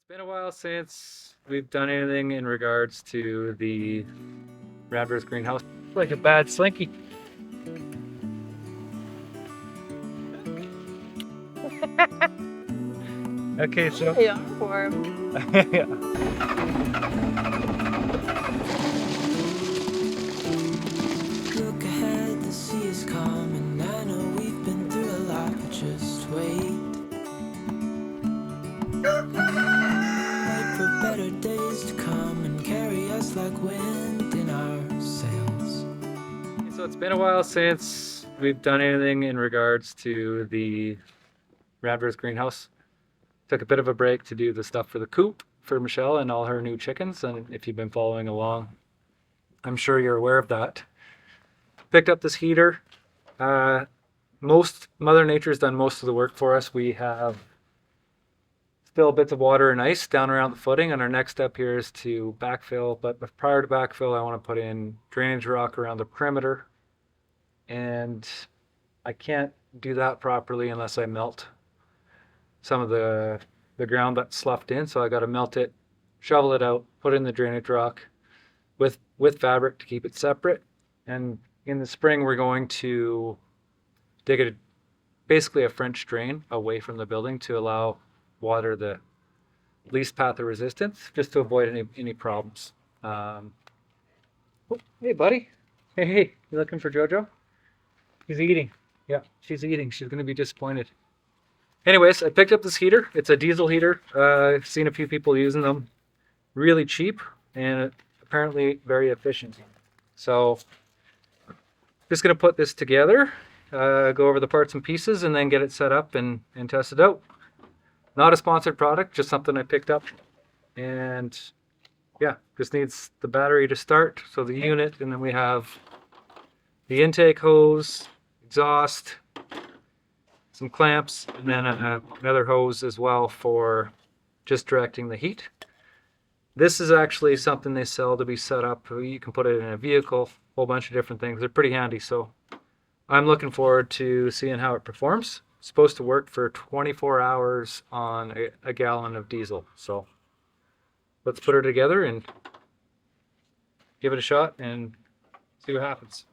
Been a while since we've done anything in regards to the Rammed Earth Greenhouse. Like a bad slinky. Okay, so They are warm. yeah. Look ahead, the sea is calm, and I know we've been through a lot, but just wait. Wait for better days to come and carry us like wind in our sails. So it's been a while since we've done anything in regards to the Rammed Earth Greenhouse. Took a bit of a break to do the stuff for the coop for Michelle and all her new chickens, and if you've been following along, I'm sure you're aware of that. Picked up this heater. Mother Nature's done most of the work for us. We have still bits of water and ice down around the footing, and our next step here is to backfill. But prior to backfill, I want to put in drainage rock around the perimeter, and I can't do that properly unless I melt some of the ground that's sloughed in. So I got to melt it, shovel it out, put in the drainage rock with fabric to keep it separate. And in the spring, we're going to dig basically a French drain away from the building to allow water the least path of resistance, just to avoid any problems. Oh, hey, buddy. Hey, you looking for Jojo? She's eating. Yeah, she's eating. She's going to be disappointed. Anyways, I picked up this heater. It's a diesel heater. I've seen a few people using them. Really cheap and apparently very efficient. So just going to put this together, go over the parts and pieces, and then get it set up and test it out. Not a sponsored product, just something I picked up. And yeah, just needs the battery to start. So the unit, and then we have the intake hose, exhaust, some clamps, and then another hose as well for just directing the heat. This is actually something they sell to be set up. You can put it in a vehicle, a whole bunch of different things. They're pretty handy, so I'm looking forward to seeing how it performs. It's supposed to work for 24 hours on a gallon of diesel. So let's put her together and give it a shot and see what happens.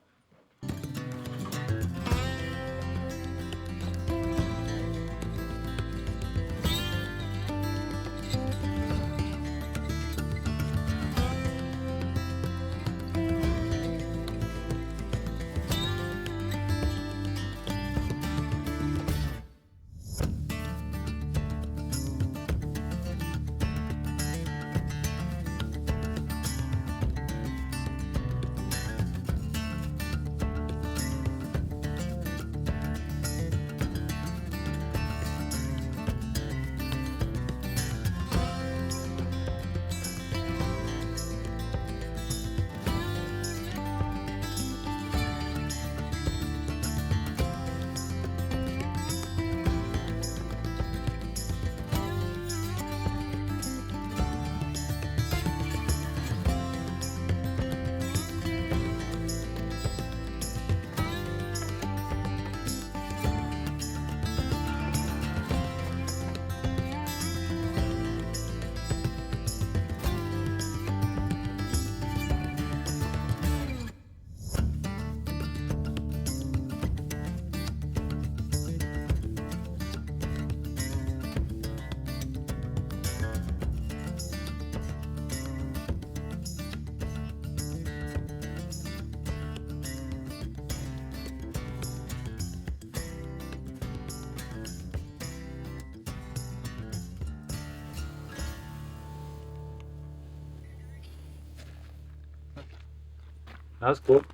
That's cool.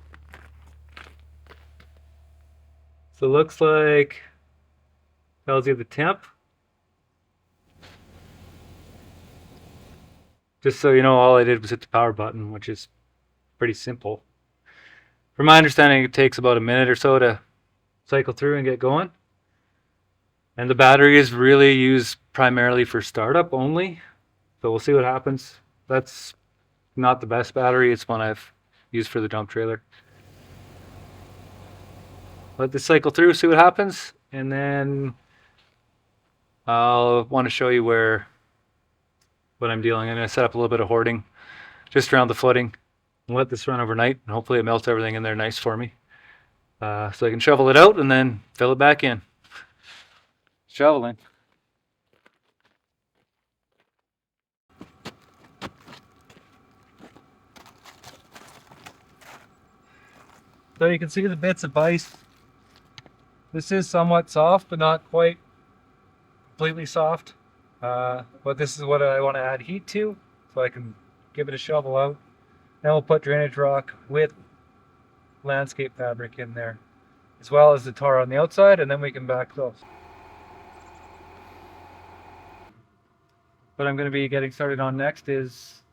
So it looks like tells you the temp. Just so you know, all I did was hit the power button, which is pretty simple. From my understanding, it takes about a minute or so to cycle through and get going. And the battery is really used primarily for startup only. So we'll see what happens. That's not the best battery. It's one I've used for the dump trailer. Let this cycle through, see what happens, and then I'll want to show you where what I'm dealing. I'm going to set up a little bit of hoarding just around the footing and let this run overnight, and hopefully it melts everything in there nice for me. So I can shovel it out and then fill it back in. Shoveling. So you can see the bits of ice. This is somewhat soft, but not quite completely soft. But this is what I want to add heat to, so I can give it a shovel out. Then we'll put drainage rock with landscape fabric in there, as well as the tar on the outside, and then we can backfill. What I'm going to be getting started on next is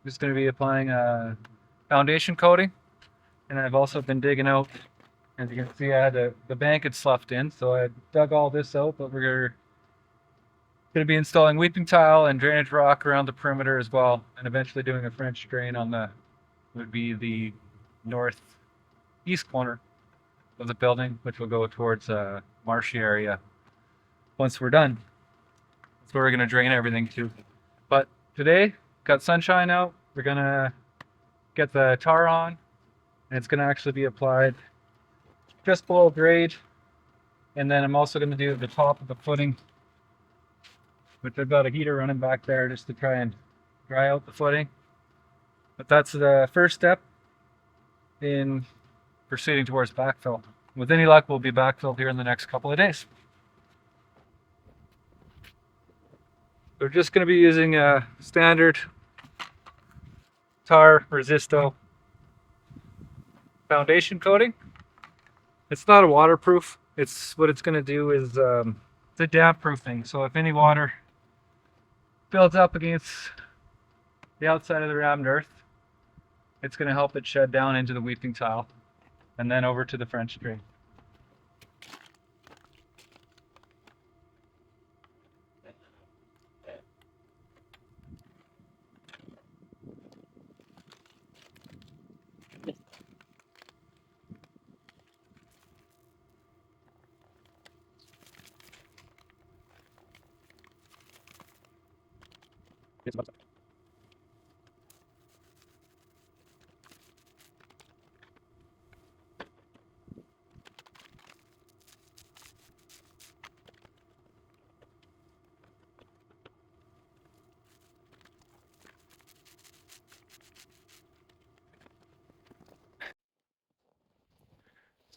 just going to be applying a foundation coating, and I've also been digging out. As you can see, I had the bank had sloughed in, so I dug all this out, but we're going to be installing weeping tile and drainage rock around the perimeter as well, and eventually doing a French drain on the northeast corner of the building, which will go towards a marshy area. Once we're done, that's where we're going to drain everything to. But today, got sunshine out. We're going to get the tar on, and it's going to actually be applied just below grade. And then I'm also going to do the top of the footing, which I've got a heater running back there just to try and dry out the footing. But that's the first step in proceeding towards backfill. With any luck, we'll be backfilled here in the next couple of days. We're just going to be using a standard tar resisto foundation coating. It's not a waterproof. What it's going to do is it's a damp proofing. So if any water builds up against the outside of the rammed earth, it's going to help it shed down into the weeping tile and then over to the French drain.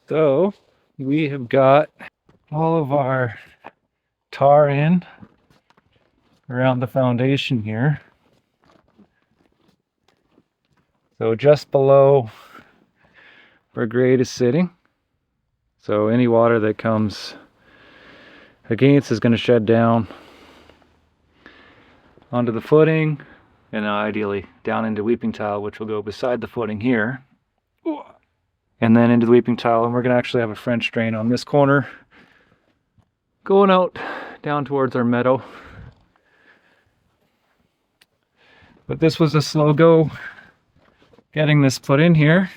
So we have got all of our tar in around the foundation here. So just below where grade is sitting. So any water that comes against is going to shed down onto the footing, and ideally down into weeping tile, which will go beside the footing here, and then into the weeping tile. And we're going to actually have a French drain on this corner going out down towards our meadow. But this was a slow go getting this put in here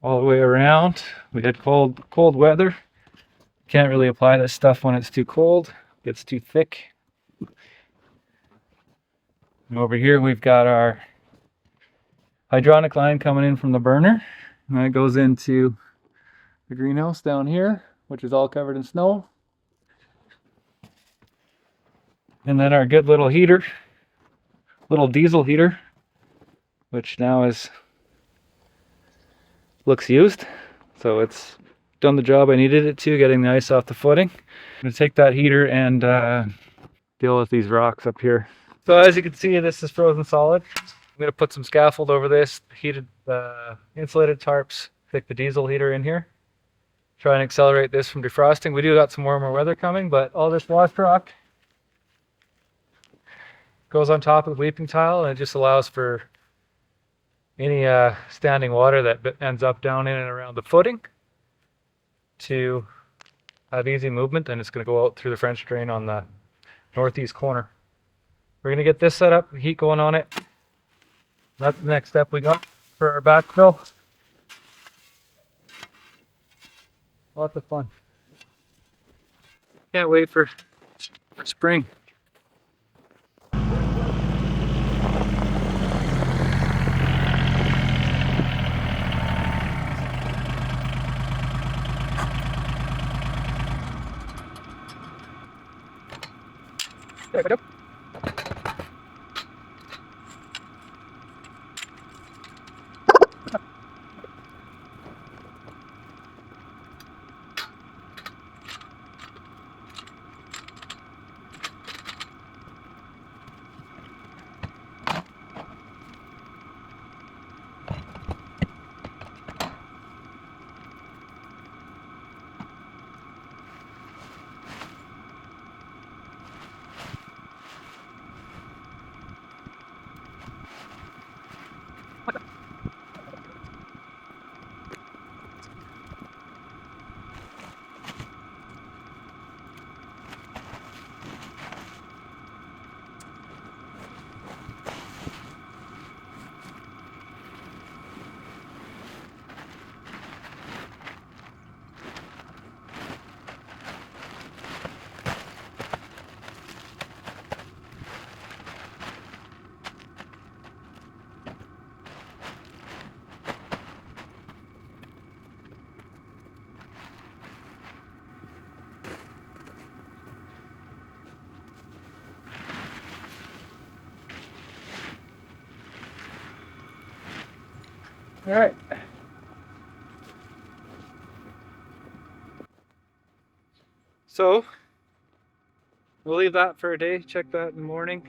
all the way around. We had cold weather. Can't really apply this stuff when it's too cold. It gets too thick. And over here we've got our hydronic line coming in from the burner, and that goes into the greenhouse down here, which is all covered in snow. And then our good little heater, little diesel heater, which now looks used. So it's done the job I needed it to, getting the ice off the footing. I'm going to take that heater and deal with these rocks up here. So as you can see, this is frozen solid. I'm going to put some scaffold over this, heated insulated tarps, stick the diesel heater in here. Try and accelerate this from defrosting. We do got some warmer weather coming, but all this wash rock goes on top of the weeping tile, and it just allows for any standing water that ends up down in and around the footing to have easy movement, and it's going to go out through the French drain on the northeast corner. We're going to get this set up, heat going on it. That's the next step we got for our backfill. Lots of fun. Can't wait for for spring. There we go. All right. So we'll leave that for a day. Check that in the morning.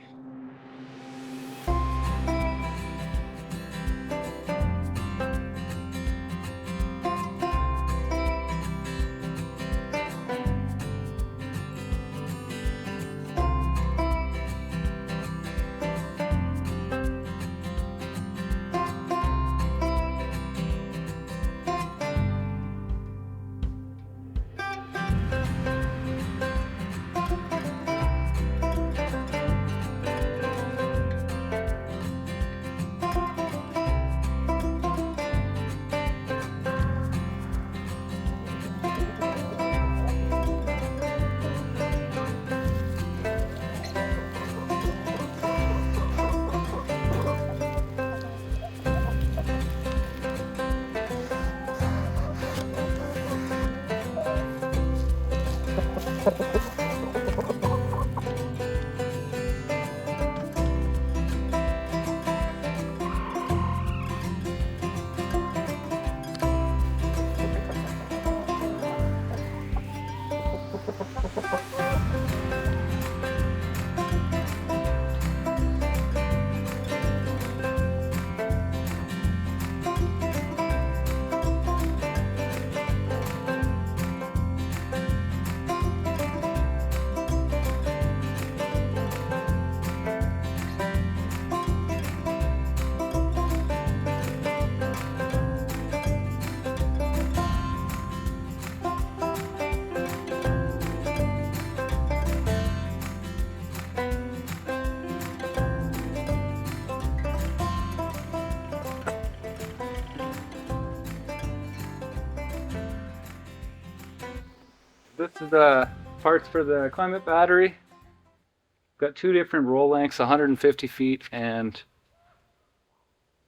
This is the parts for the climate battery. Got two different roll lengths, 150 feet and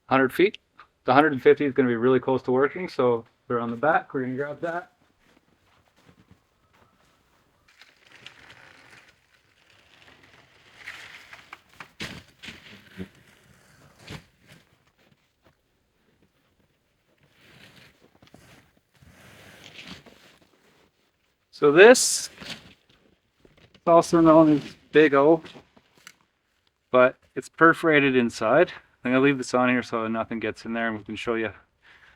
100 feet. The 150 is going to be really close to working, so they're on the back. We're going to grab that. So this is also known as Big O, but it's perforated inside. I'm going to leave this on here so nothing gets in there, and we can show you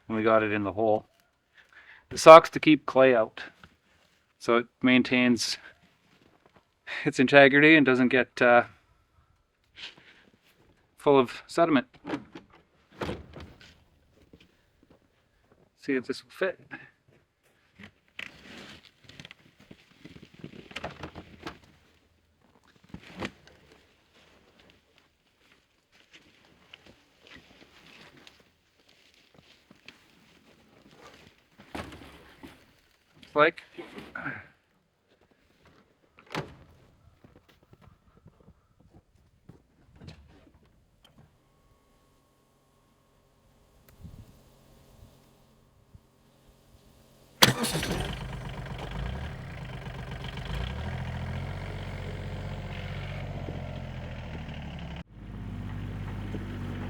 when we got it in the hole. The sock's to keep clay out, so it maintains its integrity and doesn't get full of sediment. See if this will fit. Like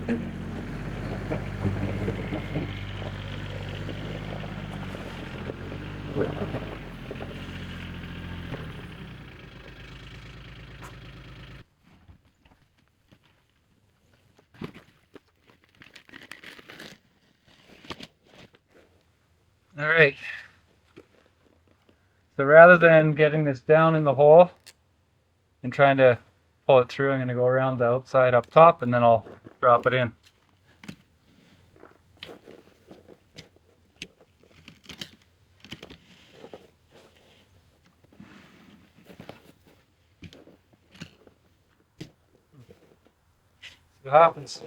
All right. So rather than getting this down in the hole and trying to pull it through, I'm going to go around the outside up top and then I'll drop it in. See what happens.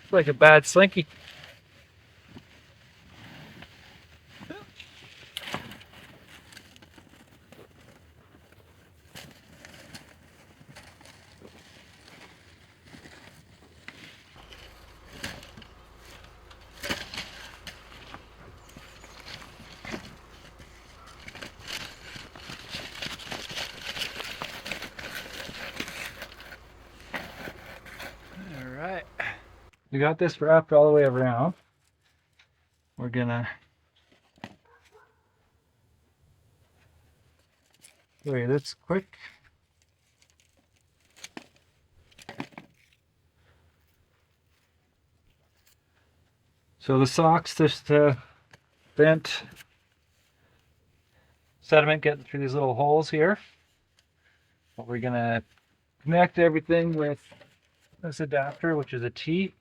It's like a bad slinky. All right. We got this wrapped all the way around. We're gonna do this quick. So the socks just vent sediment getting through these little holes here. But we're gonna connect everything with this adapter, which is a T.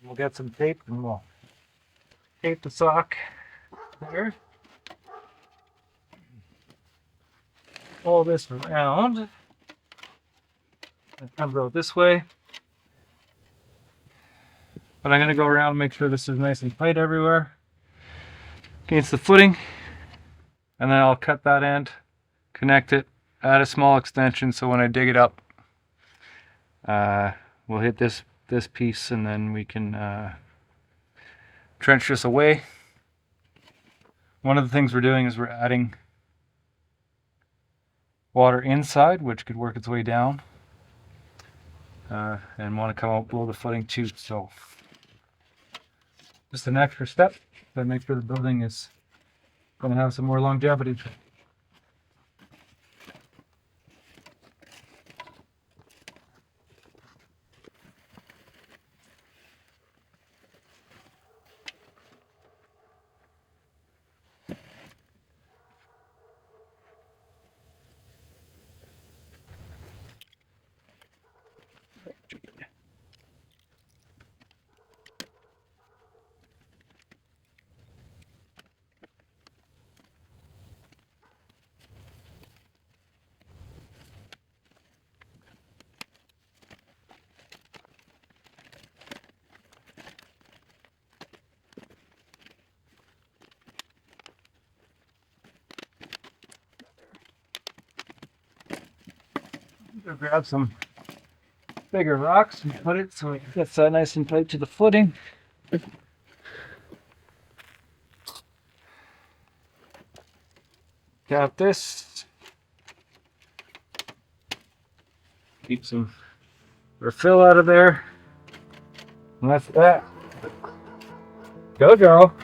We'll get some tape and we'll tape the sock there. Pull this around. It comes out this way. But I'm going to go around and make sure this is nice and tight everywhere against the footing. And then I'll cut that end, connect it, add a small extension so when I dig it up, we'll hit this piece and then we can trench this away. One of the things we're doing is we're adding water inside, which could work its way down, and want to come out below the footing too. So just an extra step to make sure the building is going to have some more longevity. Go grab some bigger rocks and put it so it gets nice and tight to the footing. Got this. Keep some refill out of there. And that's that. Go, girl.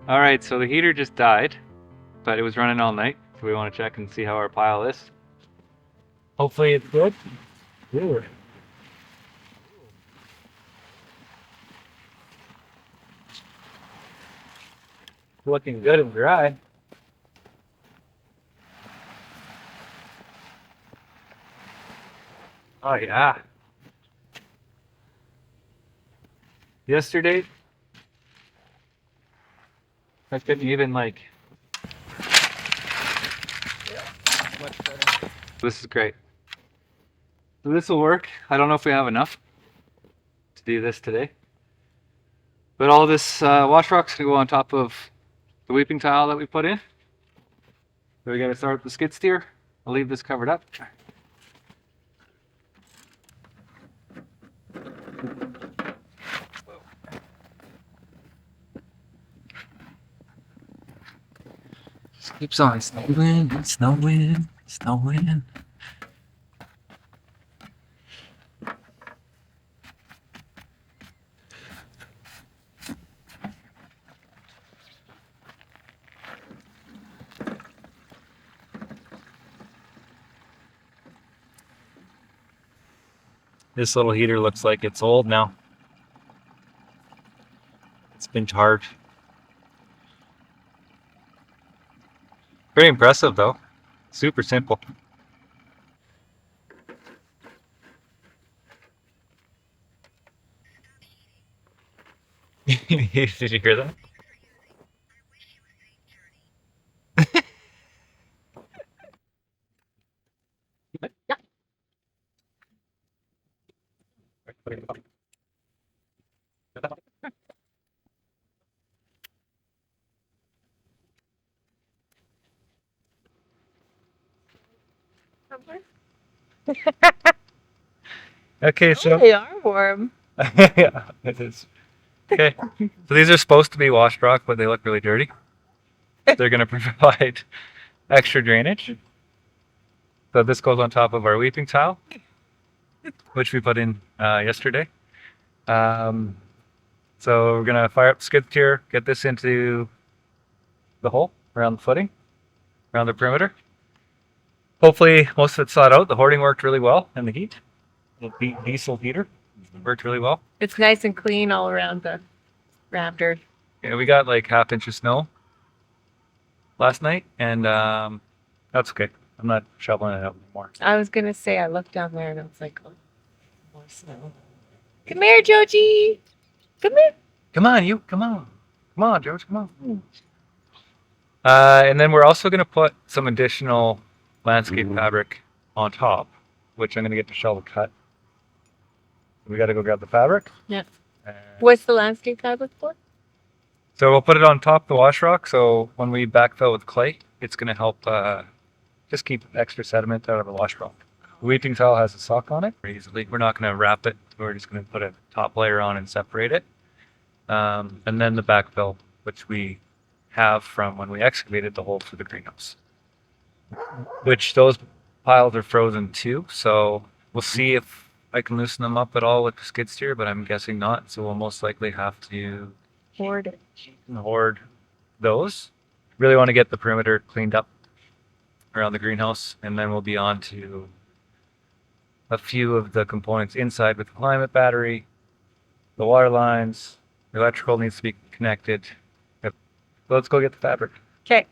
All right, so the heater just died, but it was running all night. So we want to check and see how our pile is. Hopefully it's good. Ooh. Looking good and dry. Oh yeah. Yesterday, I couldn't even like. Much better. This is great. So this will work. I don't know if we have enough to do this today, but all this wash rock's gonna go on top of the weeping tile that we put in. So we gotta start with the skid steer. I'll leave this covered up. Just keeps on snowing, snowing, snowing. This little heater looks like it's old now. It's been charged. Pretty impressive though. Super simple. Did you hear that? Okay, so They are warm. yeah, it is. Okay, so these are supposed to be washed rock, but they look really dirty. They're going to provide extra drainage. So this goes on top of our weeping tile, which we put in yesterday. So we're going to fire up the skid steer, get this into the hole around the footing, around the perimeter. Hopefully most of it's thawed out. The hoarding worked really well in the heat. The diesel heater worked really well. It's nice and clean all around the rammed earth. Yeah, we got like half-inch of snow last night, and that's okay. I'm not shoveling it out anymore. I was gonna say I looked down there and I was like, oh, more snow. Come here, Joji. Come here. Come on, you. Come on, George. Come on. And then we're also going to put some additional landscape fabric on top, which I'm going to get to shovel cut. We got to go grab the fabric. Yeah. And What's the landscape fabric for? so we'll put it on top of the wash rock. So when we backfill with clay, it's going to help just keep extra sediment out of the wash rock. The weeping tile has a sock on it easily. We're not going to wrap it. We're just going to put a top layer on and separate it. And then the backfill, which we have from when we excavated the hole for the greenhouse. Which those piles are frozen too. So we'll see if I can loosen them up at all with the skid steer, but I'm guessing not. So we'll most likely have to Hoard it. hoard those. Really want to get the perimeter cleaned up around the greenhouse, and then we'll be on to a few of the components inside with the climate battery, the water lines, the electrical needs to be connected. Yep. So let's go get the fabric. Okay.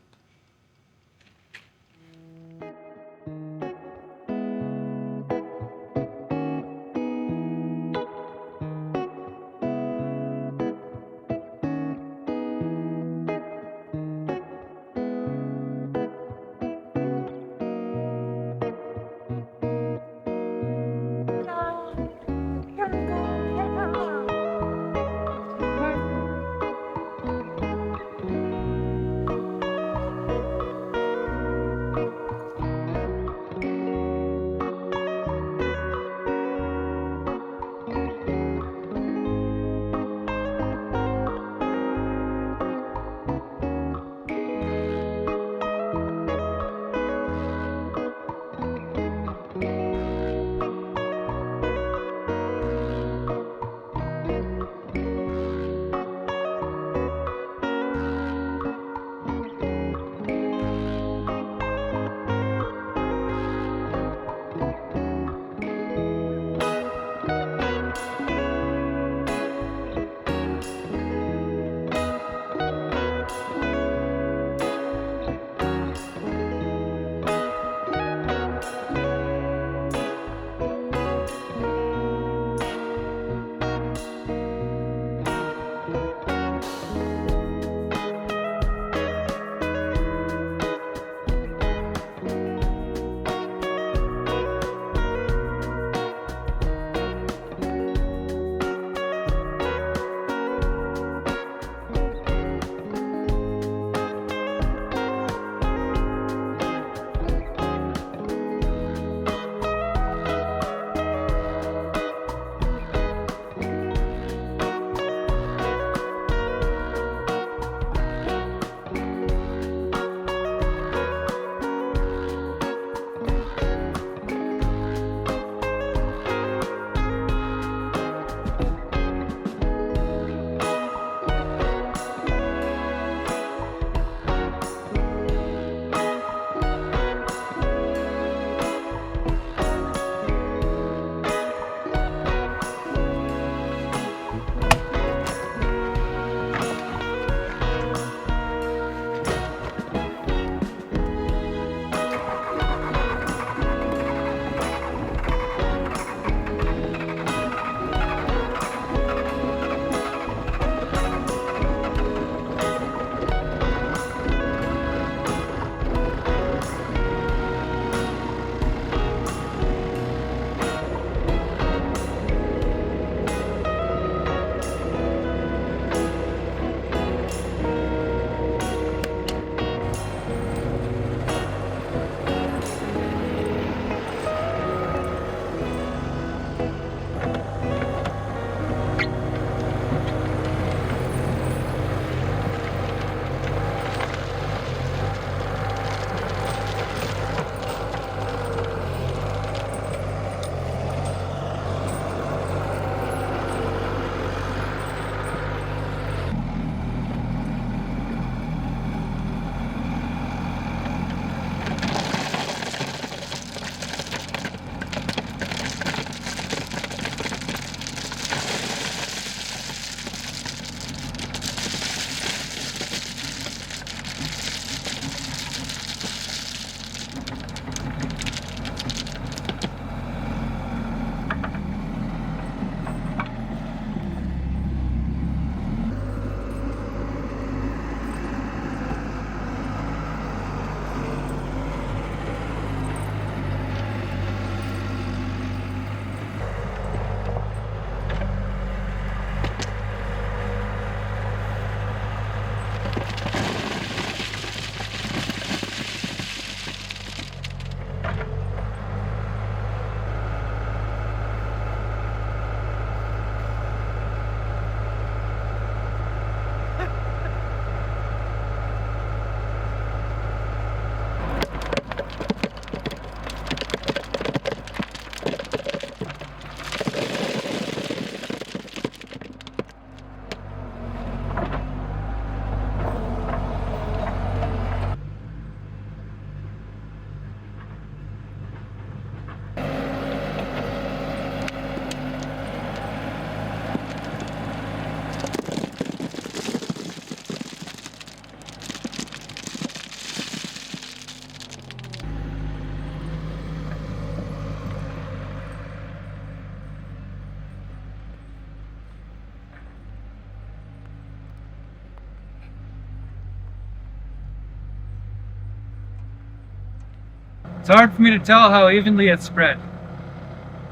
It's hard for me to tell how evenly it's spread.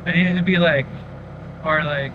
I need it to be like, or like.